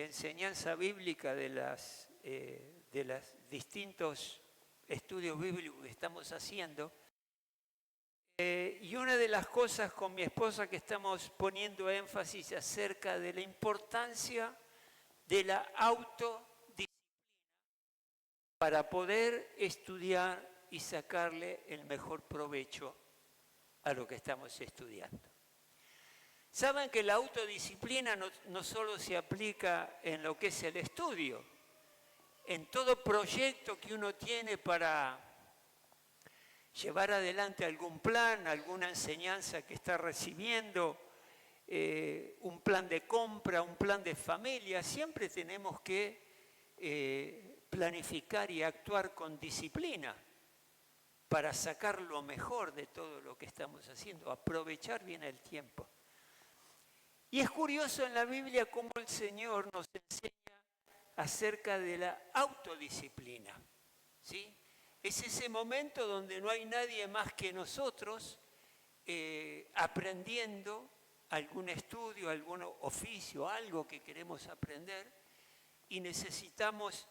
enseñanza bíblica de los distintos estudios bíblicos que estamos haciendo. Y una de las cosas con mi esposa que estamos poniendo énfasis acerca de la importancia de la autodisciplina para poder estudiar y sacarle el mejor provecho a lo que estamos estudiando. Saben que la autodisciplina no solo se aplica en lo que es el estudio, en todo proyecto que uno tiene para llevar adelante algún plan, alguna enseñanza que está recibiendo, un plan de compra, un plan de familia, siempre tenemos que planificar y actuar con disciplina para sacar lo mejor de todo lo que estamos haciendo, aprovechar bien el tiempo. Y es curioso en la Biblia cómo el Señor nos enseña acerca de la autodisciplina, ¿sí? Es ese momento donde no hay nadie más que nosotros aprendiendo algún estudio, algún oficio, algo que queremos aprender y necesitamos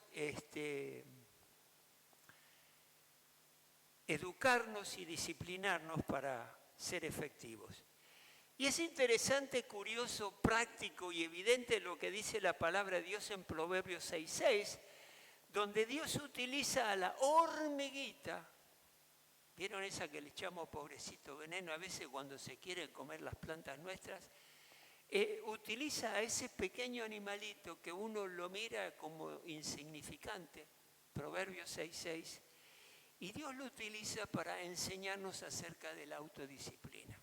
educarnos y disciplinarnos para ser efectivos. Y es interesante, curioso, práctico y evidente lo que dice la palabra de Dios en Proverbios 6:6, donde Dios utiliza a la hormiguita. ¿Vieron esa que le echamos pobrecito veneno a veces cuando se quieren comer las plantas nuestras? Utiliza a ese pequeño animalito que uno lo mira como insignificante, Proverbios 6:6, y Dios lo utiliza para enseñarnos acerca de la autodisciplina.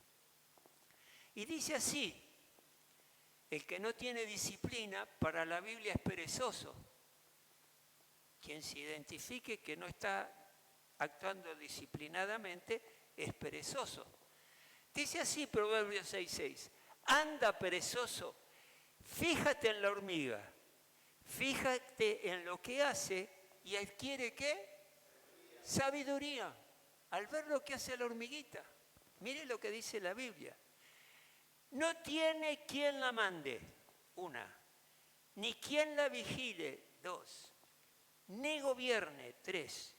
Y dice así: el que no tiene disciplina, para la Biblia es perezoso. Quien se identifique que no está actuando disciplinadamente es perezoso. Dice así Proverbios 6:6, anda perezoso, fíjate en la hormiga, fíjate en lo que hace y adquiere ¿qué? Sabiduría. Al ver lo que hace la hormiguita, mire lo que dice la Biblia. No tiene quien la mande, una, ni quien la vigile, dos, ni gobierne, tres.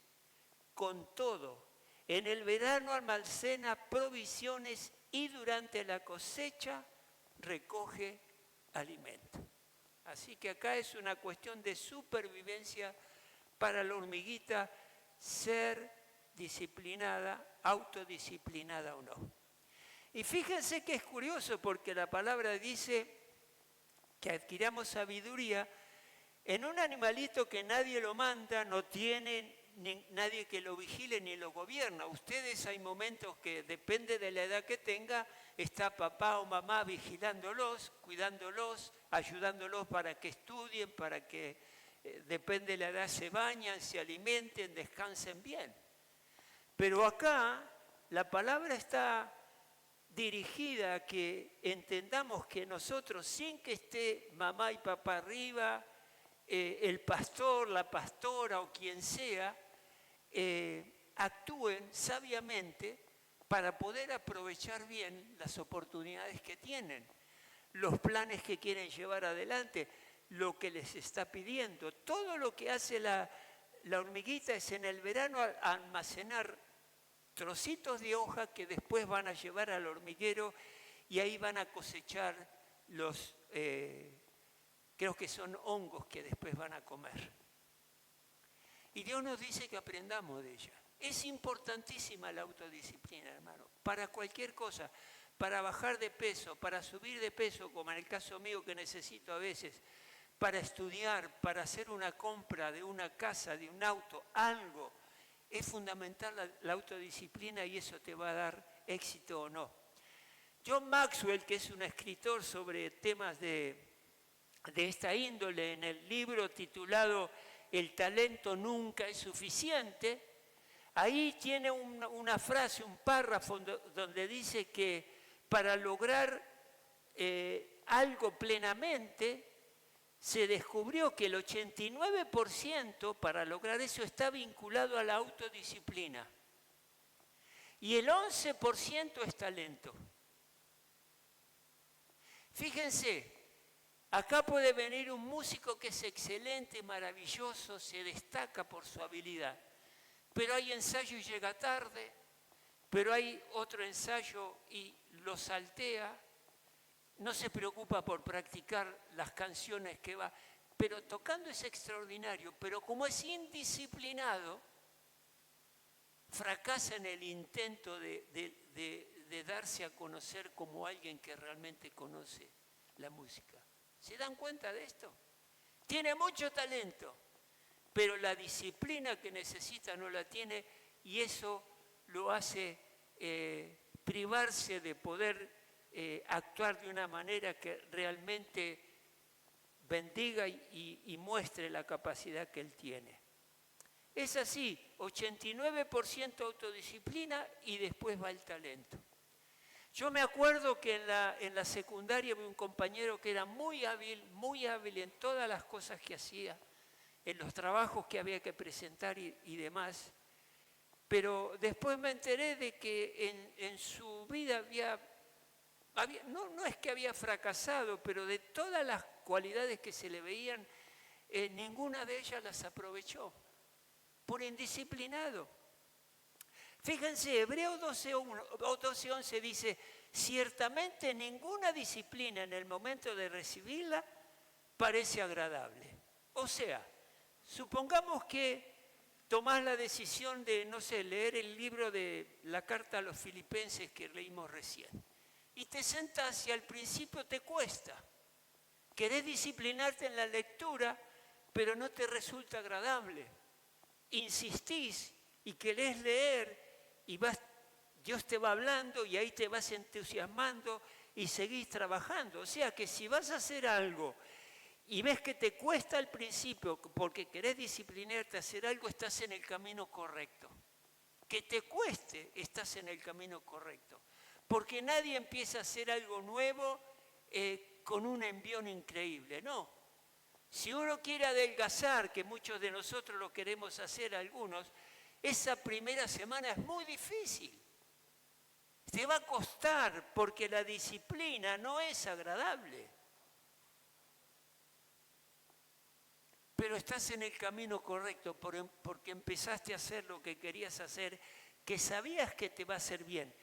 Con todo, en el verano almacena provisiones y durante la cosecha recoge alimento. Así que acá es una cuestión de supervivencia para la hormiguita, ser disciplinada, autodisciplinada o no. Y fíjense que es curioso porque la palabra dice que adquiramos sabiduría en un animalito que nadie lo manda, no tiene nadie que lo vigile ni lo gobierna. Ustedes hay momentos que depende de la edad que tenga, está papá o mamá vigilándolos, cuidándolos, ayudándolos para que estudien, para que depende de la edad se bañan, se alimenten, descansen bien. Pero acá la palabra está dirigida a que entendamos que nosotros, sin que esté mamá y papá arriba, el pastor, la pastora o quien sea, actúen sabiamente para poder aprovechar bien las oportunidades que tienen, los planes que quieren llevar adelante, lo que les está pidiendo. Todo lo que hace la hormiguita es en el verano almacenar trocitos de hoja que después van a llevar al hormiguero y ahí van a cosechar los, creo que son hongos que después van a comer. Y Dios nos dice que aprendamos de ella. Es importantísima la autodisciplina, hermano, para cualquier cosa, para bajar de peso, para subir de peso, como en el caso mío que necesito a veces, para estudiar, para hacer una compra de una casa, de un auto, algo. Es fundamental la autodisciplina y eso te va a dar éxito o no. John Maxwell, que es un escritor sobre temas de esta índole, en el libro titulado El talento nunca es suficiente, ahí tiene una frase, un párrafo donde dice que para lograr algo plenamente, se descubrió que el 89% para lograr eso está vinculado a la autodisciplina y el 11% es talento. Fíjense, Acá puede venir un músico que es excelente, maravilloso, se destaca por su habilidad, pero hay ensayo y llega tarde, pero hay otro ensayo y lo saltea, no se preocupa por practicar las canciones que va, pero tocando es extraordinario, pero como es indisciplinado, fracasa en el intento de darse a conocer como alguien que realmente conoce la música. ¿Se dan cuenta de esto? Tiene mucho talento, pero la disciplina que necesita no la tiene y eso lo hace privarse de poder actuar de una manera que realmente bendiga y muestre la capacidad que él tiene. Es así, 89% autodisciplina y después va el talento. Yo me acuerdo que en la secundaria había un compañero que era muy hábil en todas las cosas que hacía, en los trabajos que había que presentar y demás. Pero después me enteré de que en su vida no es que había fracasado, pero de todas las cualidades que se le veían, ninguna de ellas las aprovechó, por indisciplinado. Fíjense, Hebreos 12:11 dice, ciertamente ninguna disciplina en el momento de recibirla parece agradable. O sea, supongamos que tomás la decisión de, no sé, leer el libro de la carta a los filipenses que leímos recién. Y te sentás y al principio te cuesta. Querés disciplinarte en la lectura, pero no te resulta agradable. Insistís y querés leer y Dios te va hablando y ahí te vas entusiasmando y seguís trabajando. O sea que si vas a hacer algo y ves que te cuesta al principio porque querés disciplinarte a hacer algo, estás en el camino correcto. Que te cueste, estás en el camino correcto. Porque nadie empieza a hacer algo nuevo con un envión increíble, no. Si uno quiere adelgazar, que muchos de nosotros lo queremos hacer, algunos, esa primera semana es muy difícil. Te va a costar porque la disciplina no es agradable. Pero estás en el camino correcto porque empezaste a hacer lo que querías hacer, que sabías que te va a hacer bien.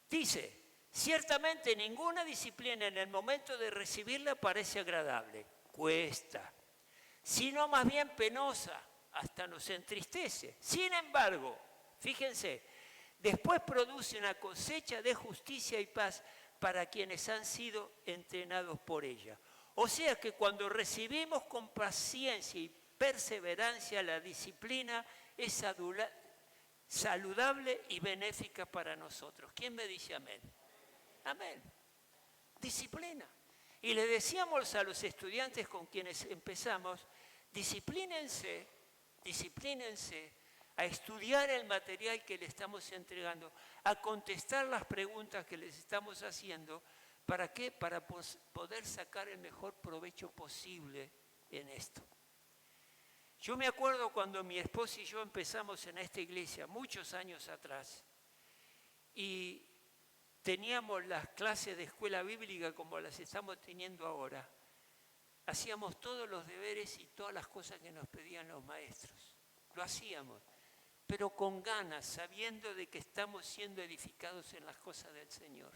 Dice, ciertamente ninguna disciplina en el momento de recibirla parece agradable, cuesta, sino más bien penosa, hasta nos entristece. Sin embargo, fíjense, después produce una cosecha de justicia y paz para quienes han sido entrenados por ella. O sea que cuando recibimos con paciencia y perseverancia la disciplina es saludable y benéfica para nosotros. ¿Quién me dice amén? Amén. Disciplina. Y le decíamos a los estudiantes con quienes empezamos, disciplínense a estudiar el material que le estamos entregando, a contestar las preguntas que les estamos haciendo. ¿Para qué? Para poder sacar el mejor provecho posible en esto. Yo me acuerdo cuando mi esposa y yo empezamos en esta iglesia, muchos años atrás, y teníamos las clases de escuela bíblica como las estamos teniendo ahora. Hacíamos todos los deberes y todas las cosas que nos pedían los maestros. Lo hacíamos, pero con ganas, sabiendo de que estamos siendo edificados en las cosas del Señor.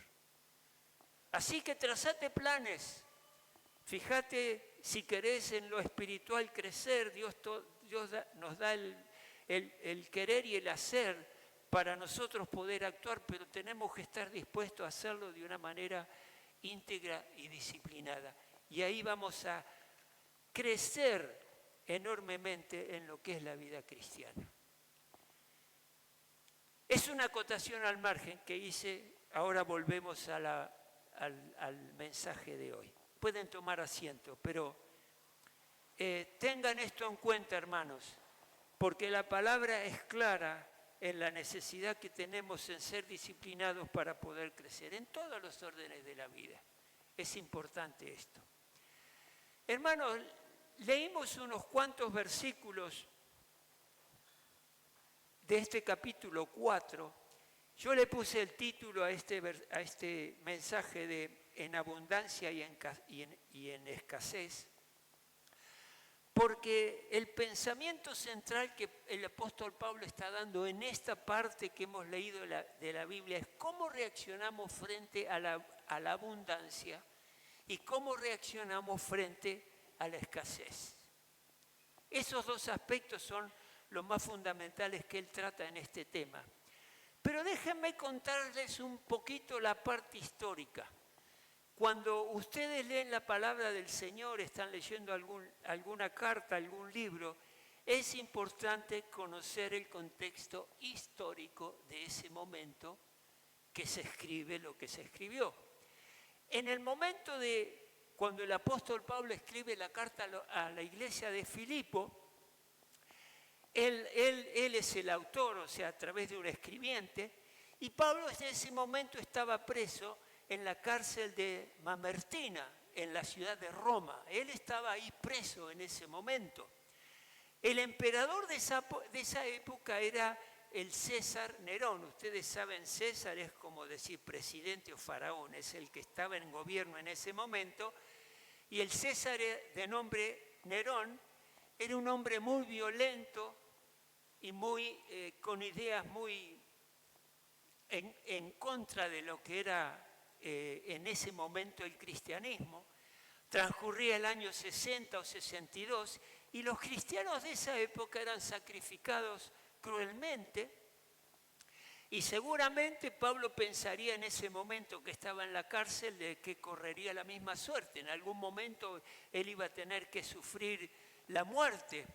Así que trazate planes. Fíjate si querés en lo espiritual crecer, Dios nos da el querer y el hacer para nosotros poder actuar, pero tenemos que estar dispuestos a hacerlo de una manera íntegra y disciplinada. Y ahí vamos a crecer enormemente en lo que es la vida cristiana. Es una acotación al margen que hice, ahora volvemos al mensaje de hoy. Pueden tomar asiento, pero tengan esto en cuenta, hermanos, porque la palabra es clara en la necesidad que tenemos en ser disciplinados para poder crecer en todos los órdenes de la vida. Es importante esto. Hermanos, leímos unos cuantos versículos de este capítulo 4. Yo le puse el título a este mensaje de en abundancia y en escasez, porque el pensamiento central que el apóstol Pablo está dando en esta parte que hemos leído de la Biblia es cómo reaccionamos frente a la abundancia y cómo reaccionamos frente a la escasez. Esos dos aspectos son los más fundamentales que él trata en este tema. Pero déjenme contarles un poquito la parte histórica. Cuando ustedes leen la palabra del Señor, están leyendo alguna carta, algún libro, es importante conocer el contexto histórico de ese momento que se escribe lo que se escribió. En el momento de cuando el apóstol Pablo escribe la carta a la iglesia de Filipo, él es el autor, o sea, a través de un escribiente, y Pablo en ese momento estaba preso en la cárcel de Mamertina, en la ciudad de Roma. Él estaba ahí preso en ese momento. El emperador de esa época era el César Nerón. Ustedes saben, César es como decir presidente o faraón, es el que estaba en gobierno en ese momento. Y el César de nombre Nerón era un hombre muy violento y con ideas muy en contra de lo que era en ese momento el cristianismo. Transcurría el año 60 o 62 y los cristianos de esa época eran sacrificados cruelmente, y seguramente Pablo pensaría en ese momento que estaba en la cárcel de que correría la misma suerte. En algún momento él iba a tener que sufrir la muerte.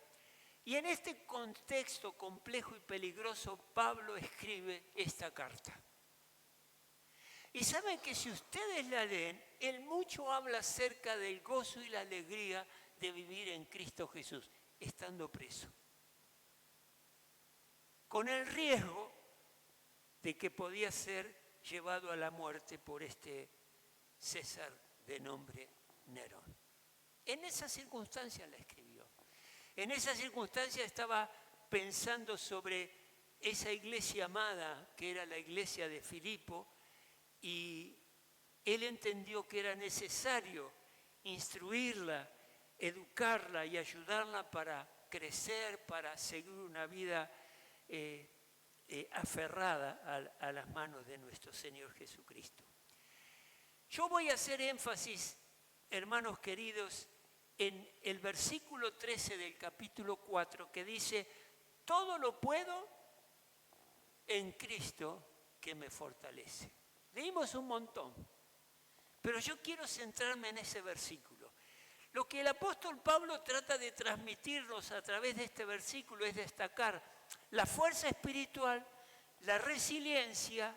Y en este contexto complejo y peligroso, Pablo escribe esta carta. Y saben que si ustedes la leen, él mucho habla acerca del gozo y la alegría de vivir en Cristo Jesús, estando preso. Con el riesgo de que podía ser llevado a la muerte por este César de nombre Nerón. En esas circunstancias la escribió. En esas circunstancias estaba pensando sobre esa iglesia amada que era la iglesia de Filipo, y él entendió que era necesario instruirla, educarla y ayudarla para crecer, para seguir una vida aferrada a las manos de nuestro Señor Jesucristo. Yo voy a hacer énfasis, hermanos queridos, en el versículo 13 del capítulo 4, que dice: todo lo puedo en Cristo que me fortalece. Leímos un montón, pero yo quiero centrarme en ese versículo. Lo que el apóstol Pablo trata de transmitirnos a través de este versículo es destacar la fuerza espiritual, la resiliencia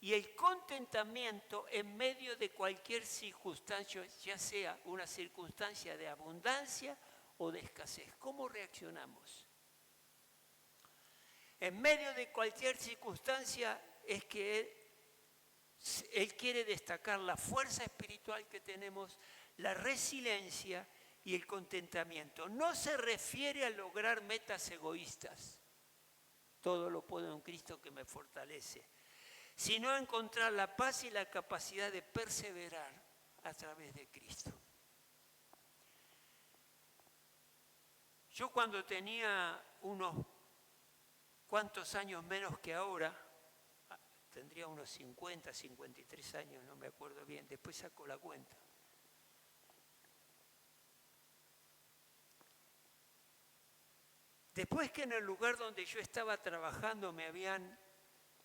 y el contentamiento en medio de cualquier circunstancia, ya sea una circunstancia de abundancia o de escasez. ¿Cómo reaccionamos? En medio de cualquier circunstancia es que él quiere destacar la fuerza espiritual que tenemos, la resiliencia y el contentamiento. No se refiere a lograr metas egoístas. Todo lo puedo en Cristo que me fortalece. Sino a encontrar la paz y la capacidad de perseverar a través de Cristo. Yo cuando tenía unos cuantos años menos que ahora, tendría unos 50, 53 años, no me acuerdo bien, después saco la cuenta. Después que en el lugar donde yo estaba trabajando me habían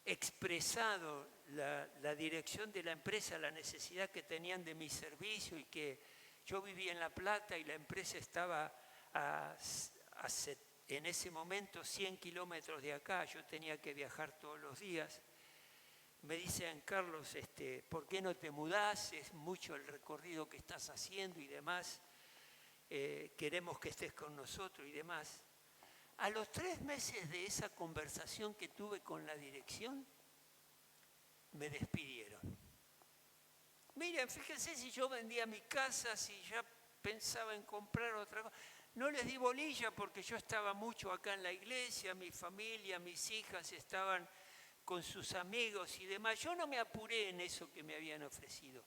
expresado la dirección de la empresa, la necesidad que tenían de mi servicio, y que yo vivía en La Plata y la empresa estaba en ese momento 100 kilómetros de acá, yo tenía que viajar todos los días. Me dicen: Carlos, ¿por qué no te mudás? Es mucho el recorrido que estás haciendo y demás. Queremos que estés con nosotros y demás. A los 3 meses de esa conversación que tuve con la dirección, me despidieron. Miren, fíjense, si yo vendía mi casa, si ya pensaba en comprar otra cosa, no les di bolilla porque yo estaba mucho acá en la iglesia, mi familia, mis hijas estaban con sus amigos y demás. Yo no me apuré en eso que me habían ofrecido.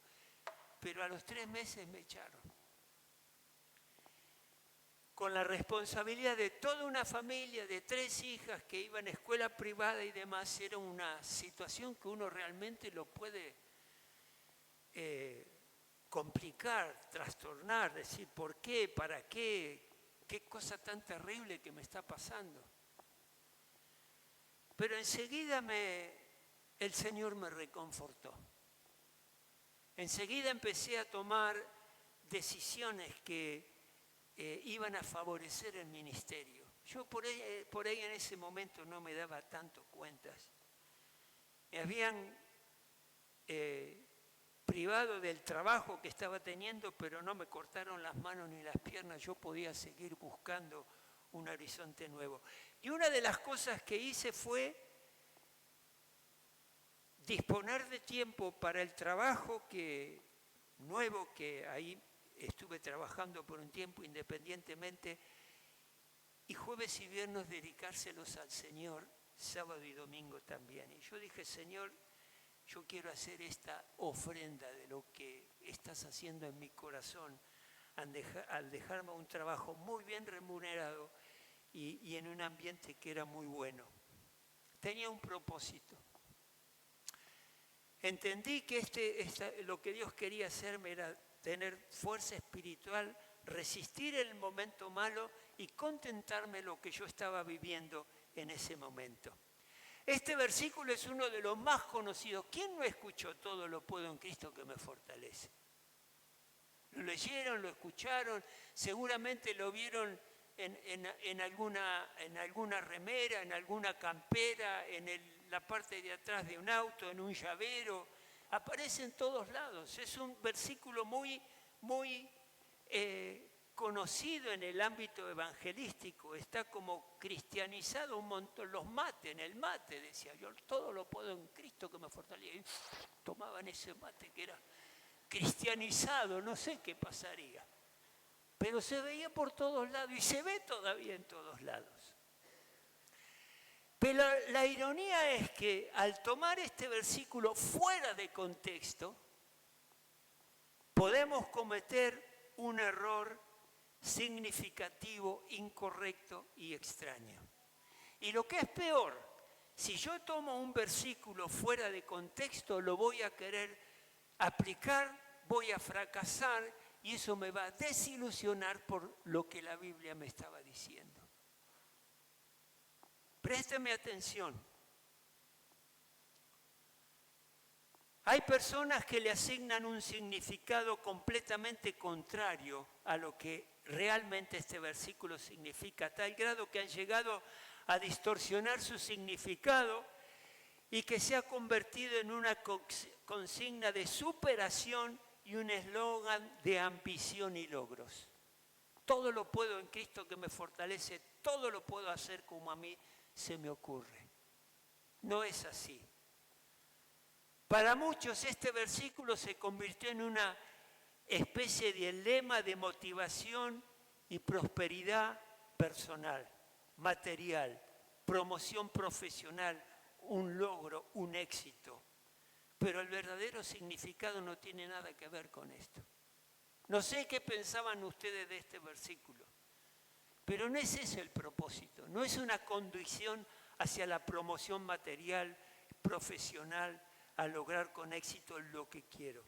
pero a los 3 meses me echaron. Con la responsabilidad de toda una familia, de 3 hijas que iban a escuela privada y demás, era una situación que uno realmente lo puede complicar, trastornar, decir, ¿por qué? ¿Para qué? ¿Qué cosa tan terrible que me está pasando? Pero enseguida el Señor me reconfortó. Enseguida empecé a tomar decisiones que iban a favorecer el ministerio. Yo por ahí en ese momento no me daba tanto cuentas. Me habían privado del trabajo que estaba teniendo, pero no me cortaron las manos ni las piernas. Yo podía seguir buscando un horizonte nuevo. Y una de las cosas que hice fue disponer de tiempo para el trabajo nuevo que ahí estuve trabajando por un tiempo independientemente, y jueves y viernes dedicárselos al Señor, sábado y domingo también. Y yo dije, Señor, yo quiero hacer esta ofrenda de lo que estás haciendo en mi corazón al dejarme un trabajo muy bien remunerado y en un ambiente que era muy bueno. Tenía un propósito. Entendí que lo que Dios quería hacerme era tener fuerza espiritual, resistir el momento malo y contentarme lo que yo estaba viviendo en ese momento. Este versículo es uno de los más conocidos. ¿Quién no escuchó todo lo puedo en Cristo que me fortalece? Lo leyeron, lo escucharon, seguramente lo vieron en alguna remera, en alguna campera, la parte de atrás de un auto, en un llavero. Aparece en todos lados. Es un versículo muy, muy conocido en el ámbito evangelístico. Está como cristianizado un montón. Los mates, en el mate, decía yo, todo lo puedo en Cristo que me fortalece. Y tomaban ese mate que era cristianizado, no sé qué pasaría. Pero se veía por todos lados y se ve todavía en todos lados. Pero la ironía es que al tomar este versículo fuera de contexto, podemos cometer un error significativo, incorrecto y extraño. Y lo que es peor, si yo tomo un versículo fuera de contexto, lo voy a querer aplicar, voy a fracasar y eso me va a desilusionar por lo que la Biblia me estaba diciendo. Présteme atención. Hay personas que le asignan un significado completamente contrario a lo que realmente este versículo significa, a tal grado que han llegado a distorsionar su significado y que se ha convertido en una consigna de superación y un eslogan de ambición y logros. Todo lo puedo en Cristo que me fortalece, todo lo puedo hacer como a mí se me ocurre. No es así. Para muchos este versículo se convirtió en una especie de lema de motivación y prosperidad personal, material, promoción profesional, un logro, un éxito. Pero el verdadero significado no tiene nada que ver con esto. No sé qué pensaban ustedes de este versículo, pero no es ese el propósito, no es una conducción hacia la promoción material, profesional, a lograr con éxito lo que quiero.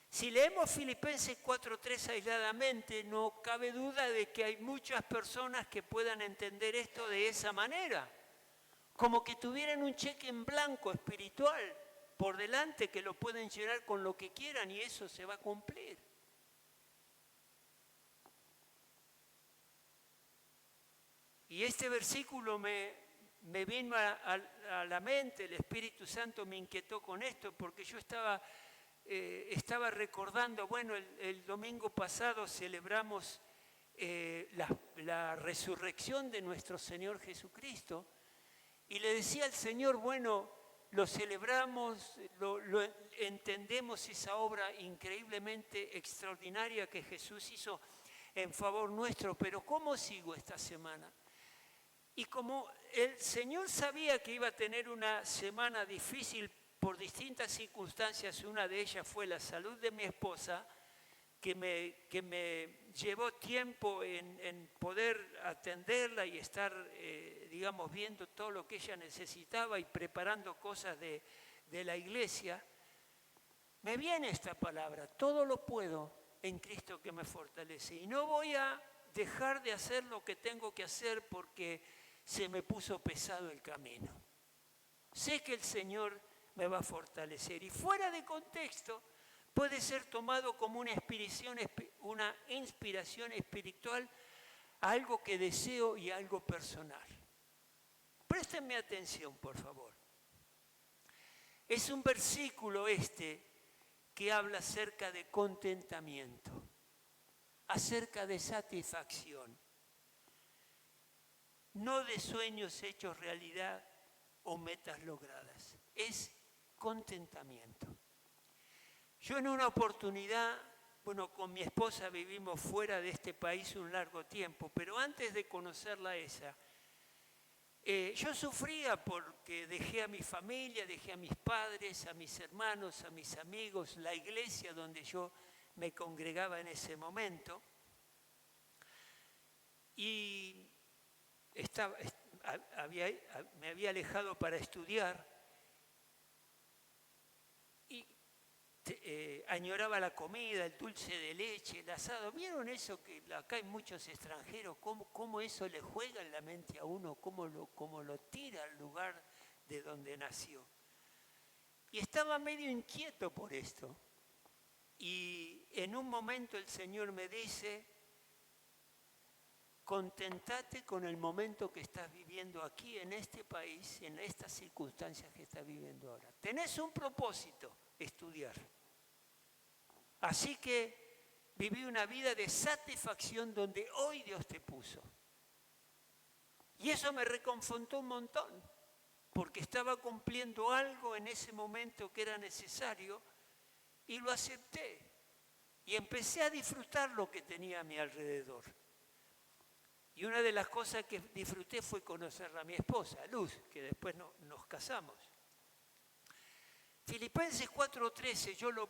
Si leemos Filipenses 4:3 aisladamente, no cabe duda de que hay muchas personas que puedan entender esto de esa manera, como que tuvieran un cheque en blanco espiritual por delante que lo pueden llenar con lo que quieran y eso se va a cumplir. Y este versículo me vino a la mente, el Espíritu Santo me inquietó con esto, porque yo estaba recordando, bueno, el domingo pasado celebramos la resurrección de nuestro Señor Jesucristo, y le decía al Señor, bueno, lo celebramos, lo entendemos esa obra increíblemente extraordinaria que Jesús hizo en favor nuestro, pero ¿cómo sigo esta semana? Y como el Señor sabía que iba a tener una semana difícil por distintas circunstancias, una de ellas fue la salud de mi esposa, que me llevó tiempo en poder atenderla y estar, digamos, viendo todo lo que ella necesitaba y preparando cosas de la iglesia. Me viene esta palabra: todo lo puedo en Cristo que me fortalece. Y no voy a dejar de hacer lo que tengo que hacer porque se me puso pesado el camino. Sé que el Señor me va a fortalecer. Y fuera de contexto puede ser tomado como una inspiración espiritual a algo que deseo y a algo personal. Préstenme atención, por favor. Es un versículo que habla acerca de contentamiento, acerca de satisfacción, no de sueños hechos realidad o metas logradas. Es contentamiento. Yo en una oportunidad, con mi esposa vivimos fuera de este país un largo tiempo, pero antes de conocerla ella, yo sufría porque dejé a mi familia, dejé a mis padres, a mis hermanos, a mis amigos, la iglesia donde yo me congregaba en ese momento. Y me había alejado para estudiar y añoraba la comida, el dulce de leche, el asado. ¿Vieron eso que acá hay muchos extranjeros? ¿Cómo eso le juega en la mente a uno? ¿Cómo lo tira al lugar de donde nació? Y estaba medio inquieto por esto. Y en un momento el Señor me dice: contentate con el momento que estás viviendo aquí, en este país, en estas circunstancias que estás viviendo ahora. Tenés un propósito: estudiar. Así que viví una vida de satisfacción donde hoy Dios te puso. Y eso me reconfortó un montón, porque estaba cumpliendo algo en ese momento que era necesario y lo acepté. Y empecé a disfrutar lo que tenía a mi alrededor. Y una de las cosas que disfruté fue conocer a mi esposa, Luz, que después nos casamos. Filipenses 4:13,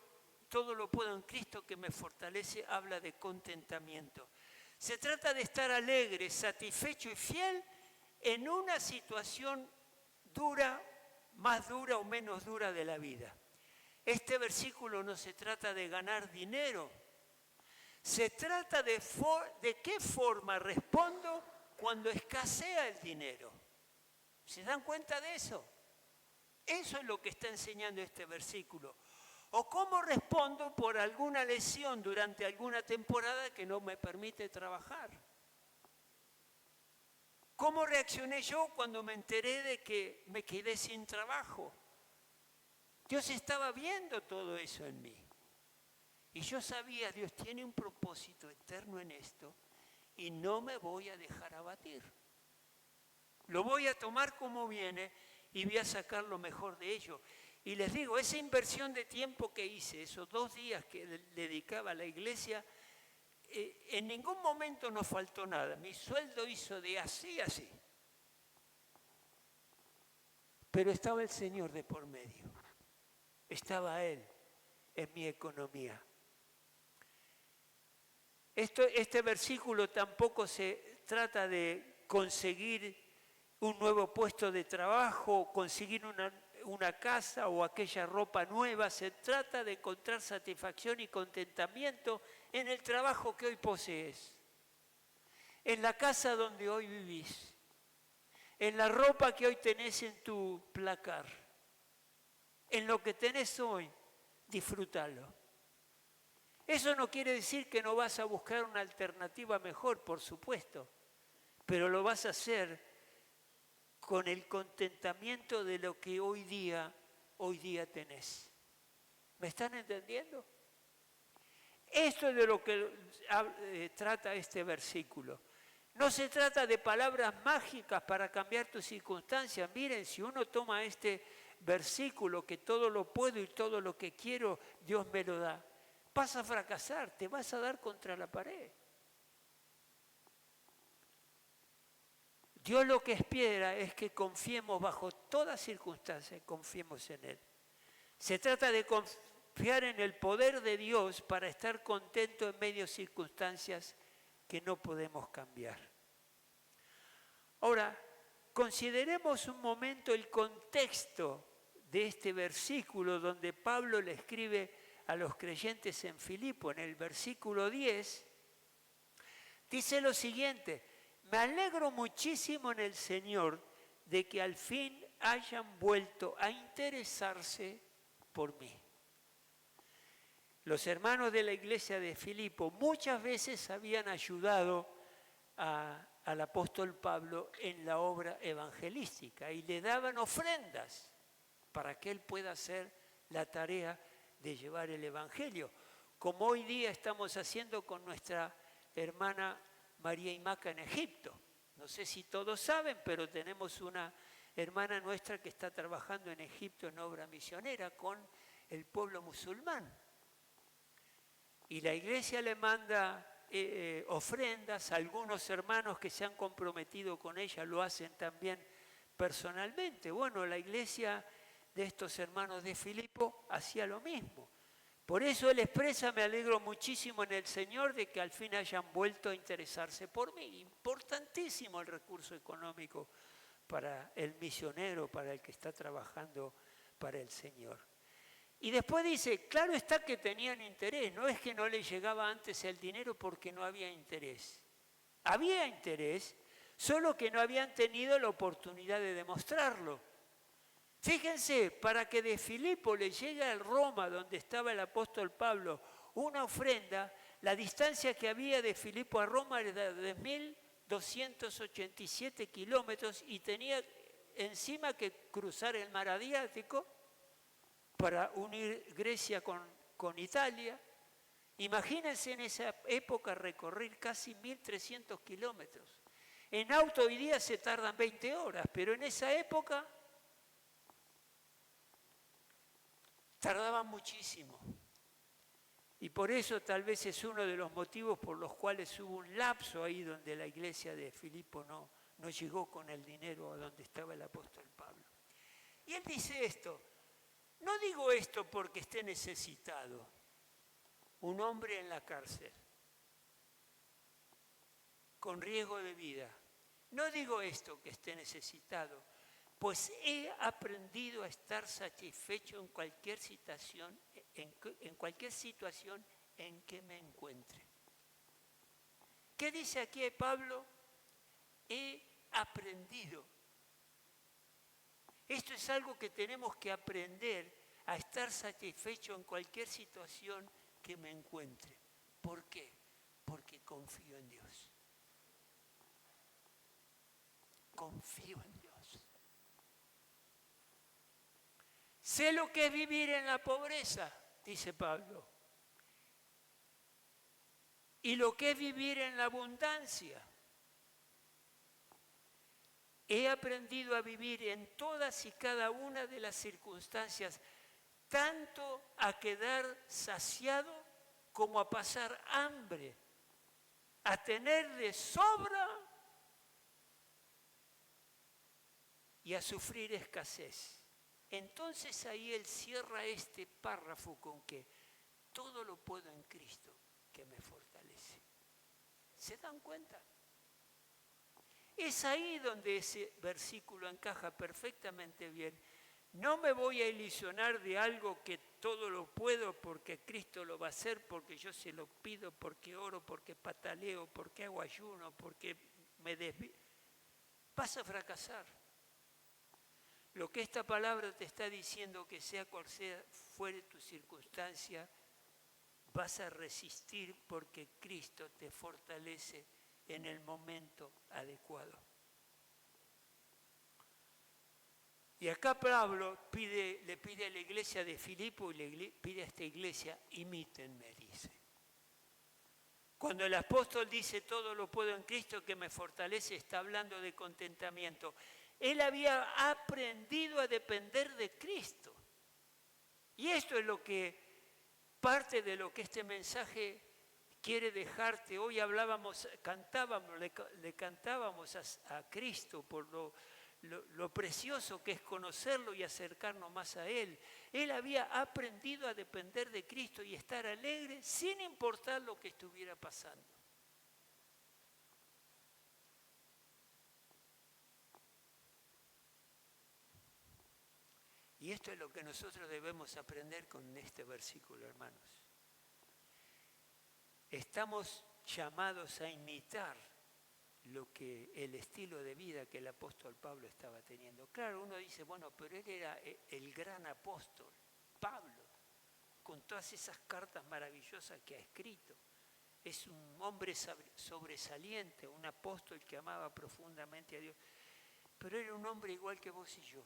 todo lo puedo en Cristo que me fortalece, habla de contentamiento. Se trata de estar alegre, satisfecho y fiel en una situación dura, más dura o menos dura de la vida. Este versículo no se trata de ganar dinero. Se trata de qué forma respondo cuando escasea el dinero. ¿Se dan cuenta de eso? Eso es lo que está enseñando este versículo. O cómo respondo por alguna lesión durante alguna temporada que no me permite trabajar. ¿Cómo reaccioné yo cuando me enteré de que me quedé sin trabajo? Dios estaba viendo todo eso en mí. Y yo sabía, Dios tiene un propósito eterno en esto y no me voy a dejar abatir. Lo voy a tomar como viene y voy a sacar lo mejor de ello. Y les digo, esa inversión de tiempo que hice, esos 2 días que dedicaba a la iglesia, en ningún momento nos faltó nada. Mi sueldo hizo de así a así. Pero estaba el Señor de por medio. Estaba Él en mi economía. Este versículo tampoco se trata de conseguir un nuevo puesto de trabajo, conseguir una casa o aquella ropa nueva. Se trata de encontrar satisfacción y contentamiento en el trabajo que hoy posees, en la casa donde hoy vivís, en la ropa que hoy tenés en tu placar, en lo que tenés hoy. Disfrútalo. Eso no quiere decir que no vas a buscar una alternativa mejor, por supuesto, pero lo vas a hacer con el contentamiento de lo que hoy día tenés. ¿Me están entendiendo? Esto es de lo que trata este versículo. No se trata de palabras mágicas para cambiar tus circunstancias. Miren, si uno toma este versículo, que todo lo puedo y todo lo que quiero, Dios me lo da, vas a fracasar, te vas a dar contra la pared. Dios lo que espera es que confiemos bajo todas circunstancias, confiemos en Él. Se trata de confiar en el poder de Dios para estar contento en medio de circunstancias que no podemos cambiar. Ahora, consideremos un momento el contexto de este versículo donde Pablo le escribe a los creyentes en Filipo. En el versículo 10 dice lo siguiente: me alegro muchísimo en el Señor de que al fin hayan vuelto a interesarse por mí. Los hermanos de la iglesia de Filipo muchas veces habían ayudado al apóstol Pablo en la obra evangelística y le daban ofrendas para que él pueda hacer la tarea de llevar el evangelio, como hoy día estamos haciendo con nuestra hermana María Imaca en Egipto. No sé si todos saben, pero tenemos una hermana nuestra que está trabajando en Egipto en obra misionera con el pueblo musulmán. Y la iglesia le manda ofrendas, algunos hermanos que se han comprometido con ella lo hacen también personalmente. Bueno, la iglesia de estos hermanos de Filipo hacía lo mismo. Por eso él expresa: me alegro muchísimo en el Señor de que al fin hayan vuelto a interesarse por mí. Importantísimo el recurso económico para el misionero, para el que está trabajando para el Señor. Y después dice, claro está que tenían interés, no es que no les llegaba antes el dinero porque no había interés. Había interés, solo que no habían tenido la oportunidad de demostrarlo. Fíjense, para que de Filipo le llegue a Roma, donde estaba el apóstol Pablo, una ofrenda, la distancia que había de Filipo a Roma era de 1.287 kilómetros y tenía encima que cruzar el mar Adriático para unir Grecia con Italia. Imagínense en esa época recorrer casi 1.300 kilómetros. En auto hoy día se tardan 20 horas, pero en esa época tardaban muchísimo. Y por eso tal vez es uno de los motivos por los cuales hubo un lapso ahí donde la iglesia de Filipo no llegó con el dinero a donde estaba el apóstol Pablo. Y él dice esto: no digo esto porque esté necesitado, un hombre en la cárcel, con riesgo de vida. No digo esto que esté necesitado, pues he aprendido a estar satisfecho en cualquier situación en que me encuentre. ¿Qué dice aquí Pablo? He aprendido. Esto es algo que tenemos que aprender, a estar satisfecho en cualquier situación que me encuentre. ¿Por qué? Porque confío en Dios. Confío en Dios. Sé lo que es vivir en la pobreza, dice Pablo, y lo que es vivir en la abundancia. He aprendido a vivir en todas y cada una de las circunstancias, tanto a quedar saciado como a pasar hambre, a tener de sobra y a sufrir escasez. Entonces ahí él cierra este párrafo con que todo lo puedo en Cristo que me fortalece. ¿Se dan cuenta? Es ahí donde ese versículo encaja perfectamente bien. No me voy a ilusionar de algo que todo lo puedo porque Cristo lo va a hacer, porque yo se lo pido, porque oro, porque pataleo, porque hago ayuno, porque me desvío. Vas a fracasar. Lo que esta palabra te está diciendo, que sea cual sea fuere tu circunstancia, vas a resistir porque Cristo te fortalece en el momento adecuado. Y acá Pablo le pide a la iglesia de Filipo y le pide a esta iglesia: imítenme, dice. Cuando el apóstol dice todo lo puedo en Cristo que me fortalece, está hablando de contentamiento. Él había aprendido a depender de Cristo. Y esto es lo que, parte de lo que este mensaje quiere dejarte. Hoy hablábamos, cantábamos, le cantábamos a Cristo por lo precioso que es conocerlo y acercarnos más a Él. Él había aprendido a depender de Cristo y estar alegre sin importar lo que estuviera pasando. Y esto es lo que nosotros debemos aprender con este versículo, hermanos. Estamos llamados a imitar el estilo de vida que el apóstol Pablo estaba teniendo. Claro, uno dice, bueno, pero él era el gran apóstol, Pablo, con todas esas cartas maravillosas que ha escrito. Es un hombre sobresaliente, un apóstol que amaba profundamente a Dios. Pero era un hombre igual que vos y yo.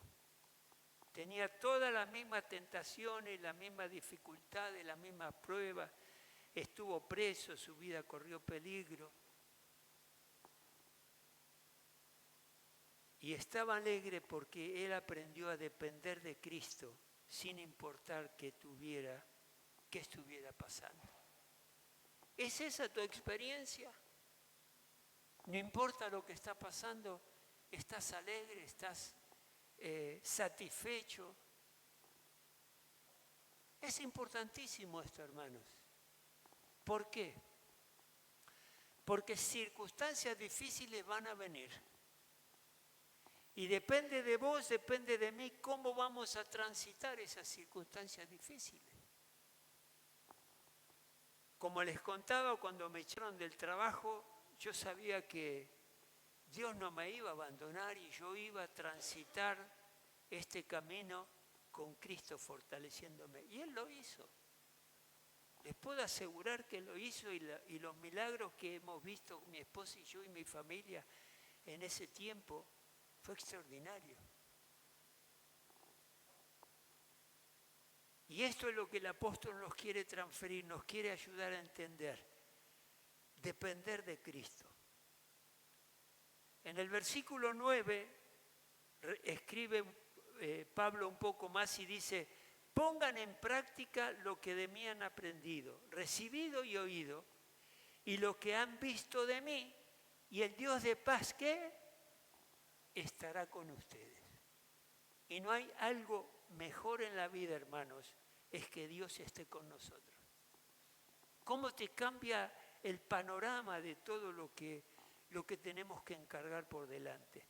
Tenía todas las mismas tentaciones, las mismas dificultades, las mismas pruebas. Estuvo preso, su vida corrió peligro. Y estaba alegre porque él aprendió a depender de Cristo sin importar qué estuviera pasando. ¿Es esa tu experiencia? No importa lo que está pasando, estás alegre, estás satisfecho. Es importantísimo esto, hermanos. ¿Por qué? Porque circunstancias difíciles van a venir. Y depende de vos, depende de mí, cómo vamos a transitar esas circunstancias difíciles. Como les contaba, cuando me echaron del trabajo, yo sabía que Dios no me iba a abandonar y yo iba a transitar este camino con Cristo fortaleciéndome. Y Él lo hizo. Les puedo asegurar que lo hizo y los milagros que hemos visto mi esposa y yo y mi familia en ese tiempo fue extraordinario. Y esto es lo que el apóstol nos quiere transferir, nos quiere ayudar a entender. Depender de Cristo. En el versículo 9 escribe Pablo un poco más y dice: pongan en práctica lo que de mí han aprendido, recibido y oído, y lo que han visto de mí, y el Dios de paz que estará con ustedes. Y no hay algo mejor en la vida, hermanos, es que Dios esté con nosotros. ¿Cómo te cambia el panorama de todo lo que tenemos que encarar por delante?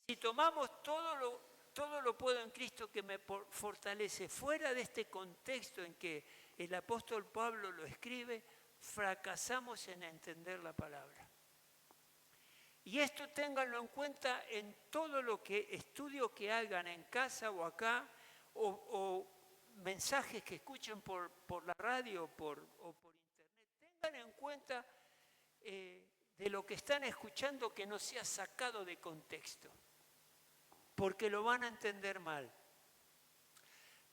Si tomamos todo lo puedo en Cristo que me fortalece, fuera de este contexto en que el apóstol Pablo lo escribe, fracasamos en entender la palabra. Y esto ténganlo en cuenta en todo lo que estudio que hagan en casa o acá, o mensajes que escuchen por la radio o por internet. Tengan en cuenta de lo que están escuchando que no sea sacado de contexto, porque lo van a entender mal.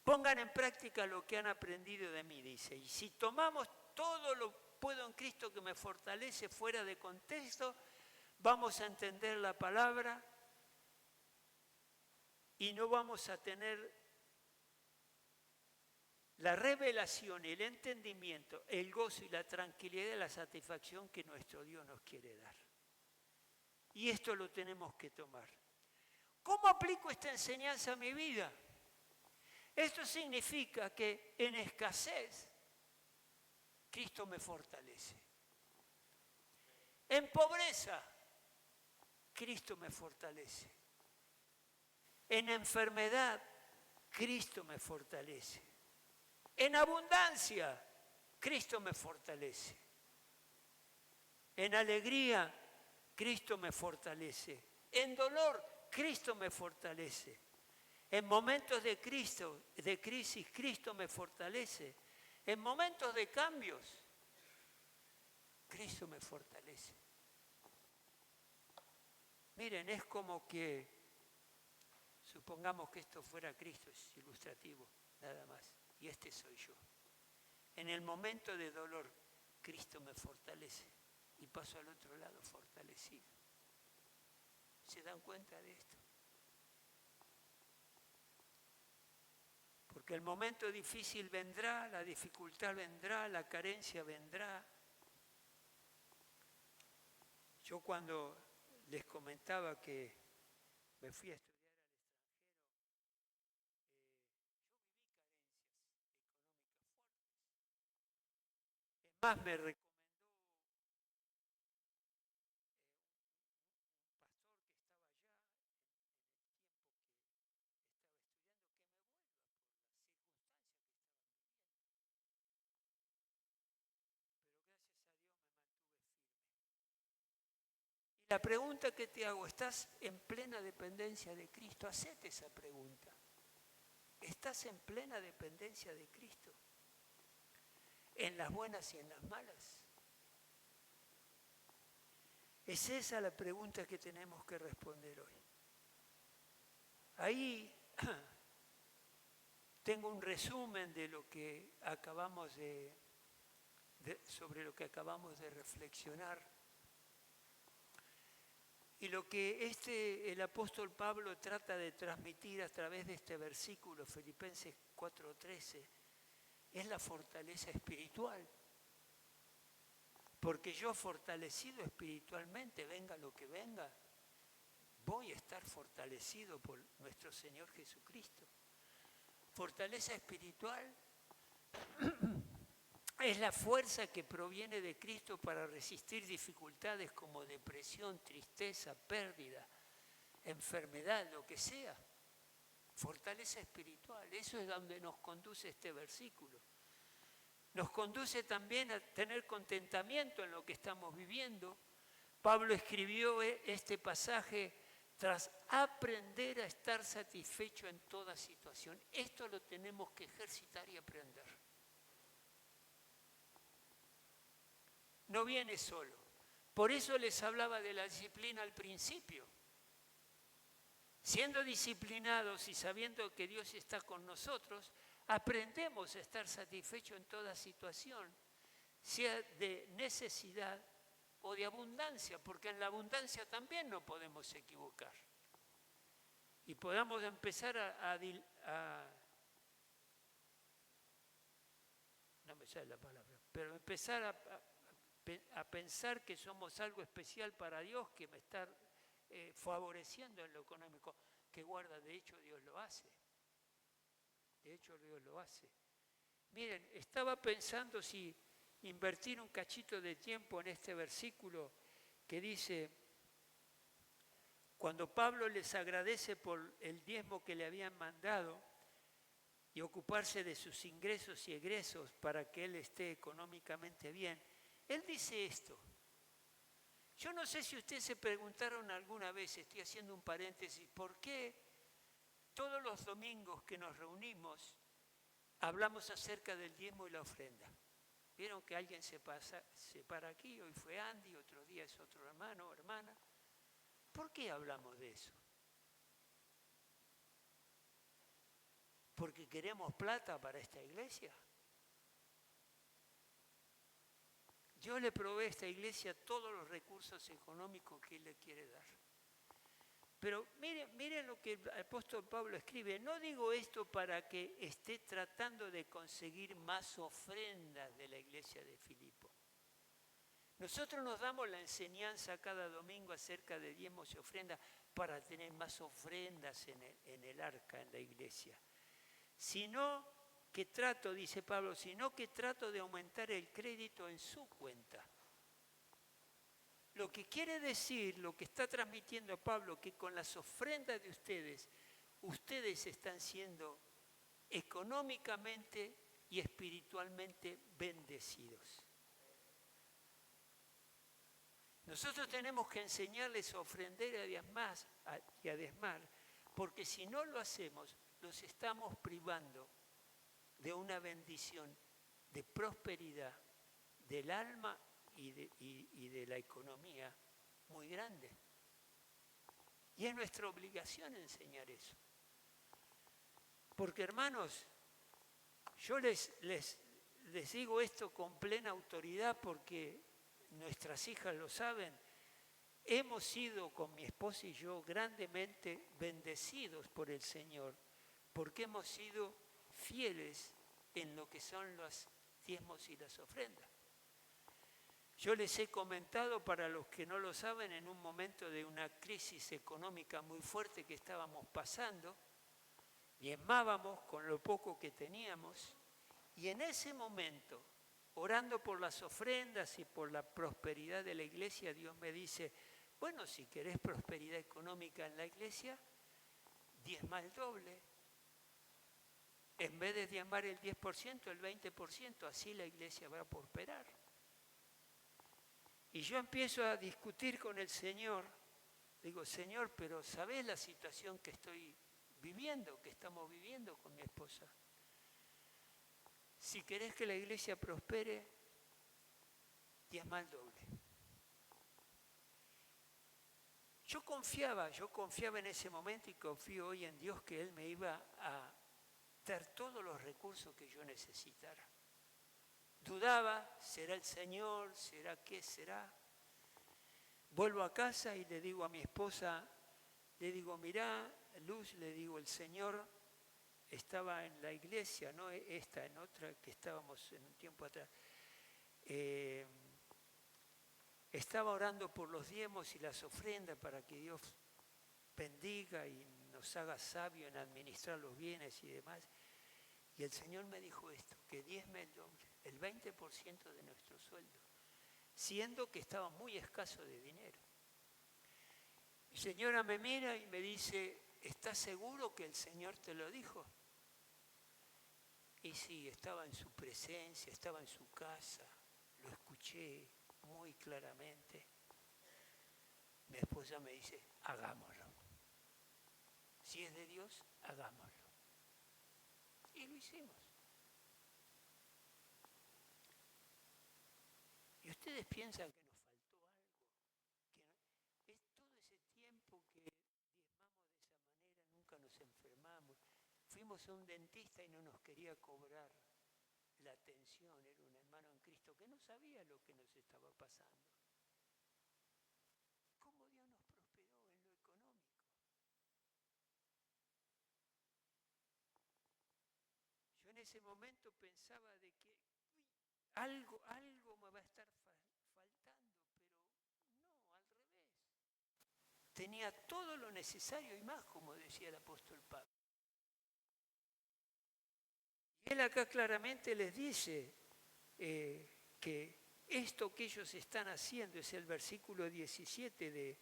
Pongan en práctica lo que han aprendido de mí, dice. Y si tomamos todo lo puedo en Cristo que me fortalece fuera de contexto, vamos a entender la palabra y no vamos a tener la revelación, el entendimiento, el gozo y la tranquilidad y la satisfacción que nuestro Dios nos quiere dar. Y esto lo tenemos que tomar. ¿Cómo aplico esta enseñanza a mi vida? Esto significa que en escasez, Cristo me fortalece. En pobreza, Cristo me fortalece. En enfermedad, Cristo me fortalece. En abundancia, Cristo me fortalece. En alegría, Cristo me fortalece. En dolor, Cristo me fortalece. En momentos de crisis, Cristo me fortalece. En momentos de cambios, Cristo me fortalece. Miren, es como que, supongamos que esto fuera Cristo, es ilustrativo, nada más. Y este soy yo. En el momento de dolor, Cristo me fortalece y paso al otro lado fortalecido. ¿Se dan cuenta de esto? Porque el momento difícil vendrá, la dificultad vendrá, la carencia vendrá. Yo cuando les comentaba que me fui a estudiar al extranjero, yo viví carencias económicas fuertes. Es más, me recomendó un pastor que estaba allá en el tiempo que estaba estudiando que me vuelva por las circunstancias que estaban viviendo. Pero gracias a Dios me mantuve firme. Y la pregunta que te hago, ¿estás en plena dependencia de Cristo? Hacete esa pregunta. ¿Estás en plena dependencia de Cristo? ¿En las buenas y en las malas? Es esa la pregunta que tenemos que responder hoy. Ahí tengo un resumen de lo que acabamos sobre lo que acabamos de reflexionar. Y lo que el apóstol Pablo trata de transmitir a través de este versículo, Filipenses 4:13, es la fortaleza espiritual. Porque yo fortalecido espiritualmente, venga lo que venga, voy a estar fortalecido por nuestro Señor Jesucristo. Fortaleza espiritual es la fuerza que proviene de Cristo para resistir dificultades como depresión, tristeza, pérdida, enfermedad, lo que sea. Fortaleza espiritual, eso es donde nos conduce este versículo. Nos conduce también a tener contentamiento en lo que estamos viviendo. Pablo escribió este pasaje tras aprender a estar satisfecho en toda situación. Esto lo tenemos que ejercitar y aprender. No viene solo. Por eso les hablaba de la disciplina al principio. Siendo disciplinados y sabiendo que Dios está con nosotros, aprendemos a estar satisfechos en toda situación, sea de necesidad o de abundancia, porque en la abundancia también no podemos equivocar. Y podamos empezar no me sale la palabra, pero empezar a pensar que somos algo especial para Dios, que me está favoreciendo en lo económico, que guarda, de hecho Dios lo hace. De hecho Dios lo hace. Miren, estaba pensando si invertir un cachito de tiempo en este versículo que dice, cuando Pablo les agradece por el diezmo que le habían mandado y ocuparse de sus ingresos y egresos para que él esté económicamente bien, él dice esto. Yo no sé si ustedes se preguntaron alguna vez, estoy haciendo un paréntesis, ¿por qué todos los domingos que nos reunimos hablamos acerca del diezmo y la ofrenda? Vieron que alguien se para aquí, hoy fue Andy, otro día es otro hermano o hermana. ¿Por qué hablamos de eso? ¿Porque queremos plata para esta iglesia? Yo le provee a esta iglesia todos los recursos económicos que Él le quiere dar. Pero miren lo que el apóstol Pablo escribe. No digo esto para que esté tratando de conseguir más ofrendas de la iglesia de Filipo. Nosotros nos damos la enseñanza cada domingo acerca de diezmos y ofrendas para tener más ofrendas en el arca, en la iglesia. Sino que trato, dice Pablo, sino que trato de aumentar el crédito en su cuenta. Lo que quiere decir, lo que está transmitiendo Pablo, que con las ofrendas de ustedes están siendo económicamente y espiritualmente bendecidos. Nosotros tenemos que enseñarles a ofrendar y a diezmar, porque si no lo hacemos, los estamos privando de una bendición de prosperidad del alma y de la economía muy grande. Y es nuestra obligación enseñar eso. Porque hermanos, yo les digo esto con plena autoridad porque nuestras hijas lo saben. Hemos sido con mi esposa y yo grandemente bendecidos por el Señor porque hemos sido fieles en lo que son los diezmos y las ofrendas. Yo les he comentado, para los que no lo saben, en un momento de una crisis económica muy fuerte que estábamos pasando, diezmábamos con lo poco que teníamos, y en ese momento, orando por las ofrendas y por la prosperidad de la iglesia, Dios me dice, bueno, si querés prosperidad económica en la iglesia, diezma el doble. En vez de diezmar el 10%, el 20%, así la iglesia va a prosperar. Y yo empiezo a discutir con el Señor. Digo, Señor, pero ¿sabés la situación que estoy viviendo, que estamos viviendo con mi esposa? Si querés que la iglesia prospere, diezma el doble. Yo confiaba en ese momento y confío hoy en Dios que Él me iba a dar todos los recursos que yo necesitara. Dudaba, ¿será el Señor? ¿Será qué será? Vuelvo a casa y le digo a mi esposa, le digo, mirá, Luz, le digo, el Señor estaba en la iglesia, no esta, en otra que estábamos en un tiempo atrás. Estaba orando por los diezmos y las ofrendas para que Dios bendiga y nos haga sabio en administrar los bienes y demás. Y el Señor me dijo esto, que diezme el doble, el 20% de nuestro sueldo, siendo que estaba muy escaso de dinero. Mi señora me mira y me dice, ¿estás seguro que el Señor te lo dijo? Y sí, estaba en su presencia, estaba en su casa, lo escuché muy claramente. Mi esposa me dice, hagámoslo. Si es de Dios, hagámoslo. Y lo hicimos. ¿Y ustedes piensan que nos faltó algo? Que es todo ese tiempo que diezmamos de esa manera, nunca nos enfermamos. Fuimos a un dentista y no nos quería cobrar la atención. Era un hermano en Cristo que no sabía lo que nos estaba pasando. ¿Cómo Dios nos prosperó en lo económico? Yo en ese momento pensaba de que algo me va a estar faltando, pero no, al revés. Tenía todo lo necesario y más, como decía el apóstol Pablo. Y él acá claramente les dice que esto que ellos están haciendo, es el versículo 17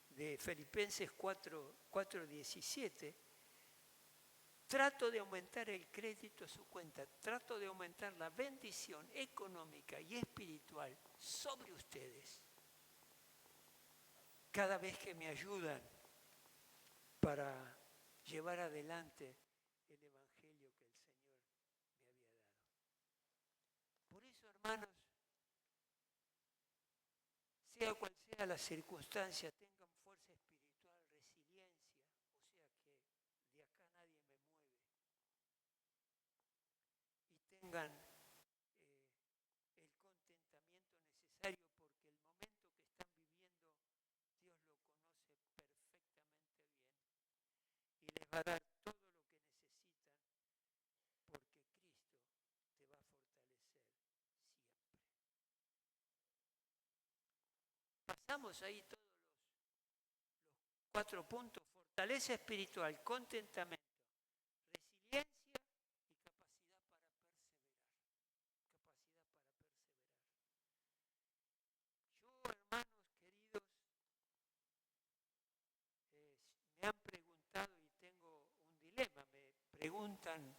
de Filipenses 4:17, trato de aumentar el crédito a su cuenta, trato de aumentar la bendición económica y espiritual sobre ustedes cada vez que me ayudan para llevar adelante el evangelio que el Señor me había dado. Por eso, hermanos, sea cual sea la circunstancia, tengan fuerza espiritual, resiliencia, o sea que de acá nadie me mueve. Y tengan el contentamiento necesario porque el momento que están viviendo Dios lo conoce perfectamente bien y les va a dar todo lo que necesitan porque Cristo te va a fortalecer siempre. Pasamos ahí todos los 4 puntos: fortaleza espiritual, contentamiento, resiliencia y capacidad para perseverar. Capacidad para perseverar. Yo, hermanos queridos, me han preguntado y tengo un dilema. Me preguntan,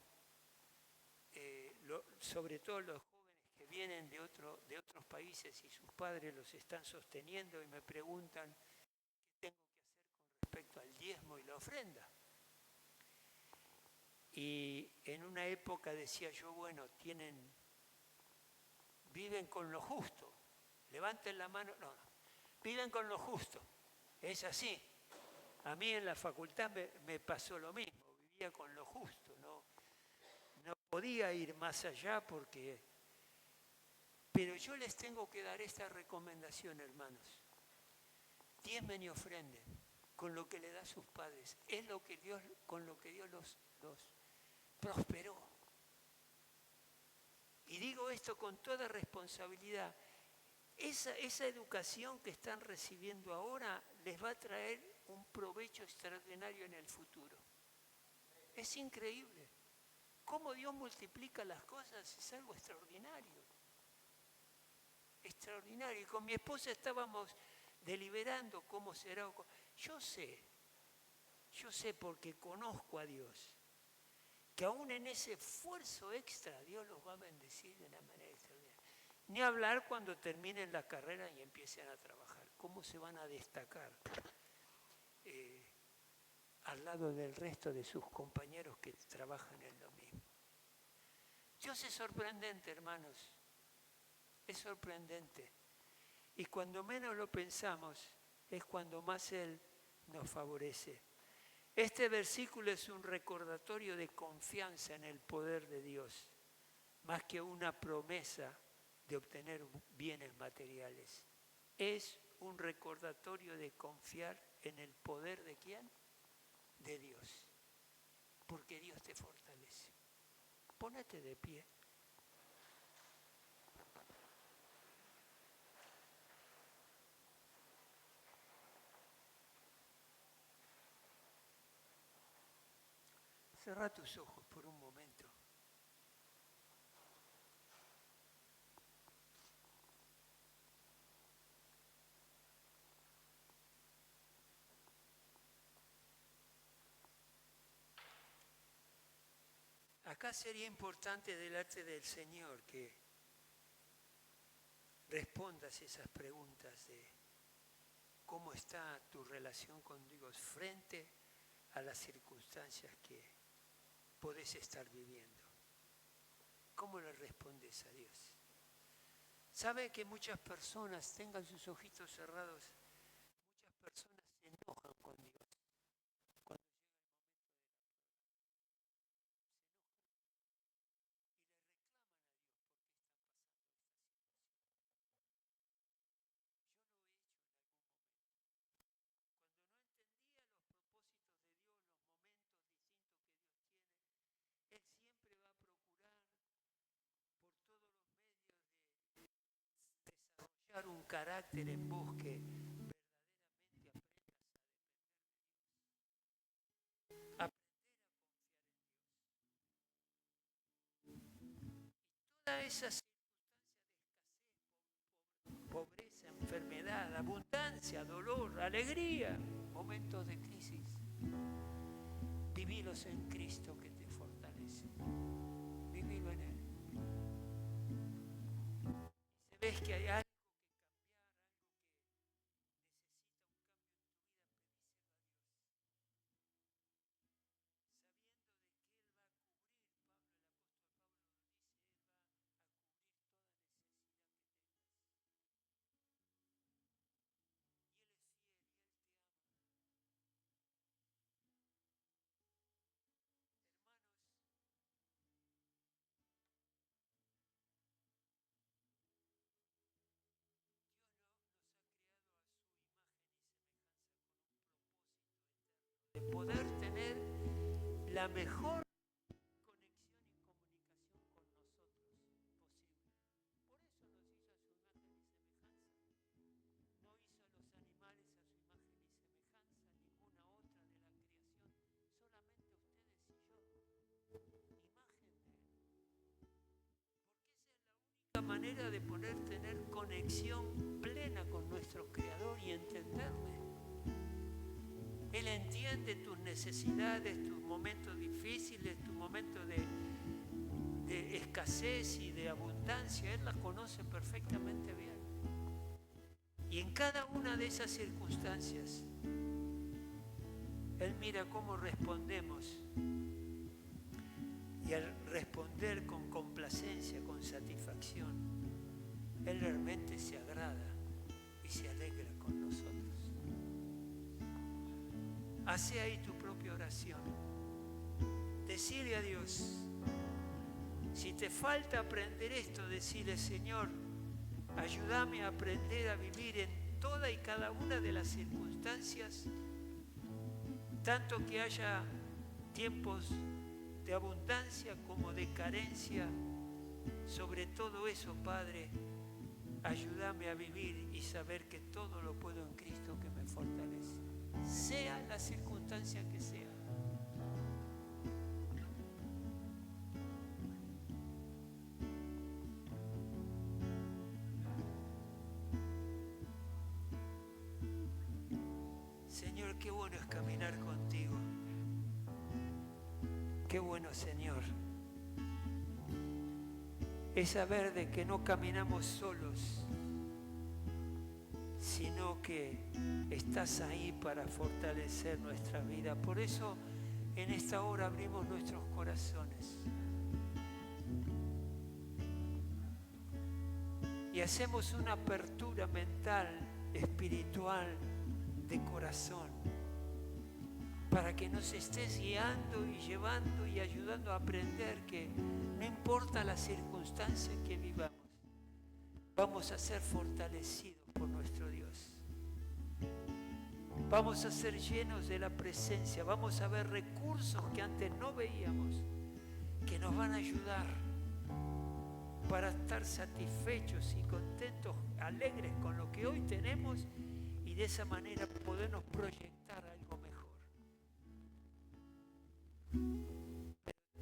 sobre todo los jóvenes que vienen de otros países y sus padres los están sosteniendo y me preguntan qué tengo que hacer con respecto al diezmo y la ofrenda. Y en una época decía yo, bueno, viven con lo justo. Levanten la mano, no, viven con lo justo. Es así. A mí en la facultad me pasó lo mismo, vivía con lo justo, no podía ir más allá porque... Pero yo les tengo que dar esta recomendación, hermanos. Diezmen y ofrenden con lo que le da a sus padres. Es con lo que Dios los prosperó. Y digo esto con toda responsabilidad. Esa educación que están recibiendo ahora les va a traer un provecho extraordinario en el futuro. Es increíble. Cómo Dios multiplica las cosas es algo extraordinario. Extraordinario. Y con mi esposa estábamos deliberando cómo será. Yo sé porque conozco a Dios, que aún en ese esfuerzo extra Dios los va a bendecir de una manera extraordinaria. Ni hablar cuando terminen la carrera y empiecen a trabajar. ¿Cómo se van a destacar al lado del resto de sus compañeros que trabajan en lo mismo? Dios es sorprendente, hermanos. Es sorprendente. Y cuando menos lo pensamos, es cuando más Él nos favorece. Este versículo es un recordatorio de confianza en el poder de Dios, más que una promesa de obtener bienes materiales. Es un recordatorio de confiar en el poder ¿de quién? De Dios. Porque Dios te fortalece. Pónete de pie. Cerrá tus ojos por un momento. Acá sería importante delante del Señor que respondas esas preguntas de cómo está tu relación con Dios frente a las circunstancias que podés estar viviendo. ¿Cómo le respondes a Dios? ¿Sabe que muchas personas, tengan sus ojitos cerrados, muchas personas se enojan con Dios cuando llega el momento de la prueba? Se enojan y le reclaman a Dios por qué están pasando esta situación. Yo lo he hecho en algún momento. Cuando no entendía los propósitos de Dios, los momentos distintos que Dios tiene, Él siempre va a procurar por todos los medios de desarrollar un carácter en vos que verdaderamente aprendas a depender de Dios. Aprender a confiar en Dios. Y todas esas circunstancias de escasez, pobreza, enfermedad, abundancia, dolor, alegría, momentos de crisis, vivílos en Cristo que te fortalece. Vivilo en Él. Y si ves que hay algo que cambiar, algo que necesita un cambio en tu vida, pedíselo a Dios. Sabiendo de que Él va a cubrir, el apóstol Pablo lo dice, Él va a cubrir toda necesidad que tengas. Y Él es fiel y Él te ama. Hermanos, Dios nos ha creado a su imagen y semejanza con un propósito eterno de poder tener la mejor conexión y comunicación con nosotros posible. Por eso nos hizo a su imagen y semejanza. No hizo a los animales a su imagen y semejanza, ninguna otra de la creación, solamente ustedes y yo, imagen de Él. Porque esa es la única manera de poder tener conexión plena con nuestro Creador y entenderle. Él entiende tus necesidades, tus momentos difíciles, tus momentos de escasez y de abundancia. Él las conoce perfectamente bien. Y en cada una de esas circunstancias, Él mira cómo respondemos. Y al responder con complacencia, con satisfacción, Él realmente se agrada y se alegra con nosotros. Hace ahí tu propia oración. Decirle a Dios, si te falta aprender esto, decirle, Señor, ayúdame a aprender a vivir en toda y cada una de las circunstancias, tanto que haya tiempos de abundancia como de carencia. Sobre todo eso, Padre, ayúdame a vivir y saber que todo lo puedo en Cristo que me fortalece, sea la circunstancia que sea. Señor, qué bueno es caminar contigo. Qué bueno, Señor, es saber de que no caminamos solos, sino que estás ahí para fortalecer nuestra vida. Por eso en esta hora abrimos nuestros corazones y hacemos una apertura mental, espiritual, de corazón, para que nos estés guiando y llevando y ayudando a aprender que no importa la circunstancia que vivamos, vamos a ser fortalecidos por nuestro Dios. Vamos a ser llenos de la presencia, vamos a ver recursos que antes no veíamos, que nos van a ayudar para estar satisfechos y contentos, alegres con lo que hoy tenemos y de esa manera podernos proyectar algo mejor.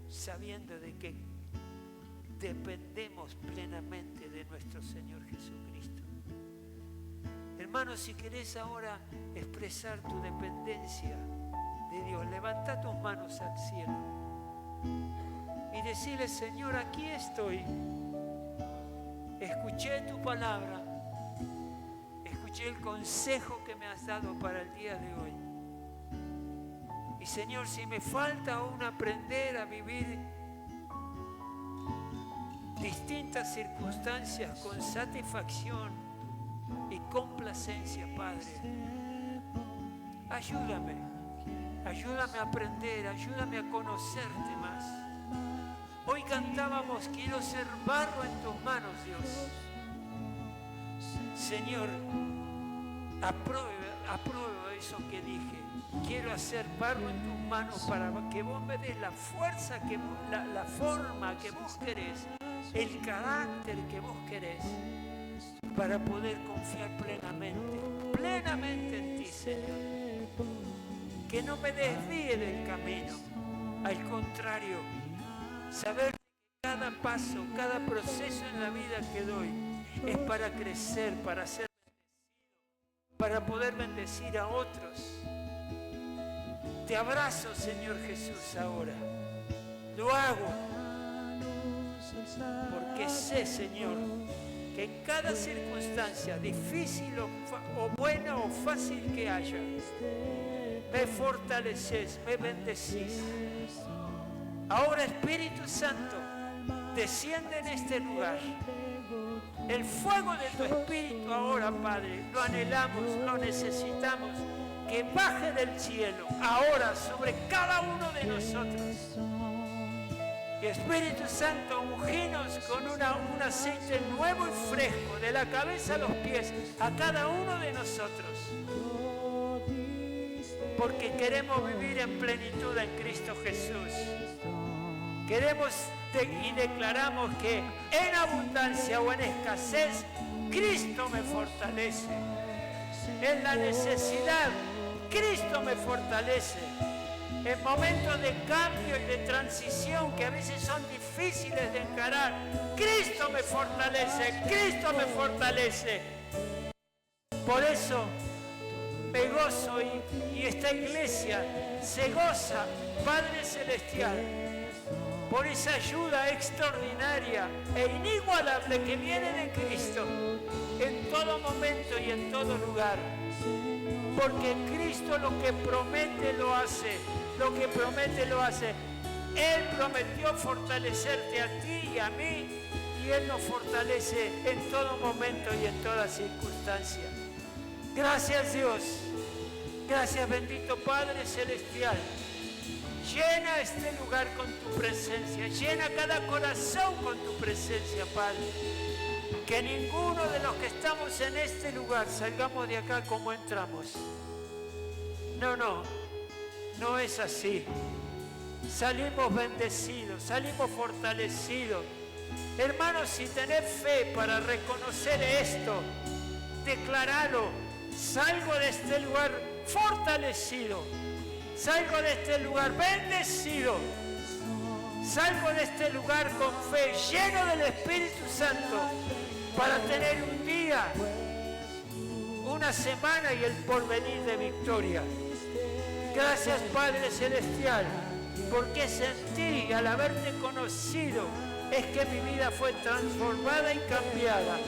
Sabiendo de que dependemos plenamente de nuestro Señor Jesucristo. Hermanos, si querés ahora expresar tu dependencia de Dios, levanta tus manos al cielo y decirle: Señor, aquí estoy. Escuché tu palabra, escuché el consejo que me has dado para el día de hoy. Y Señor, si me falta aún aprender a vivir distintas circunstancias con satisfacción y complacencia, Padre, ayúdame a aprender, ayúdame a conocerte más. Hoy cantábamos: quiero ser barro en tus manos, Dios. Señor, apruebo eso que dije. Quiero hacer barro en tus manos para que vos me des la fuerza, la forma que vos querés, el carácter que vos querés, para poder confiar plenamente en ti, Señor. Que no me desvíe del camino. Al contrario, saber que cada paso, cada proceso en la vida que doy es para crecer, para ser bendecido, para poder bendecir a otros. Te abrazo, Señor Jesús, ahora. Lo hago porque sé, Señor, que en cada circunstancia, difícil o buena o fácil que haya, me fortaleces, me bendecís. Ahora, Espíritu Santo, desciende en este lugar. El fuego de tu Espíritu ahora, Padre, lo anhelamos, lo necesitamos. Que baje del cielo ahora sobre cada uno de nosotros. Y Espíritu Santo, unginos con un aceite nuevo y fresco, de la cabeza a los pies, a cada uno de nosotros. Porque queremos vivir en plenitud en Cristo Jesús. Queremos y declaramos que en abundancia o en escasez, Cristo me fortalece. En la necesidad, Cristo me fortalece. En momentos de cambio y de transición que a veces son difíciles de encarar, Cristo me fortalece, Cristo me fortalece. Por eso me gozo y esta iglesia se goza, Padre Celestial, por esa ayuda extraordinaria e inigualable que viene de Cristo en todo momento y en todo lugar. Porque Cristo lo que promete lo hace, lo que promete lo hace. Él prometió fortalecerte a ti y a mí, y Él nos fortalece en todo momento y en toda circunstancia. Gracias, Dios. Gracias, bendito Padre Celestial. Llena este lugar con tu presencia, llena cada corazón con tu presencia, Padre. Que ninguno de los que estamos en este lugar salgamos de acá como entramos. No es así. Salimos bendecidos, salimos fortalecidos, Hermanos, si tenés fe para reconocer esto, declaralo. Salgo de este lugar fortalecido. Salgo de este lugar bendecido. Salgo de este lugar con fe, lleno del Espíritu Santo, para tener un día, una semana y el porvenir de victoria. Gracias, Padre Celestial, porque sentí, al haberte conocido, es que mi vida fue transformada y cambiada.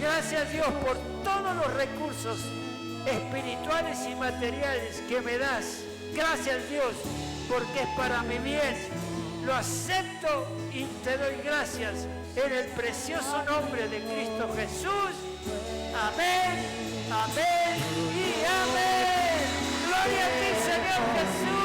Gracias, Dios, por todos los recursos espirituales y materiales que me das. Gracias, Dios, porque es para mi bien. Lo acepto y te doy gracias en el precioso nombre de Cristo Jesús. Amén, amén y amén. Gloria a ti, Señor Jesús.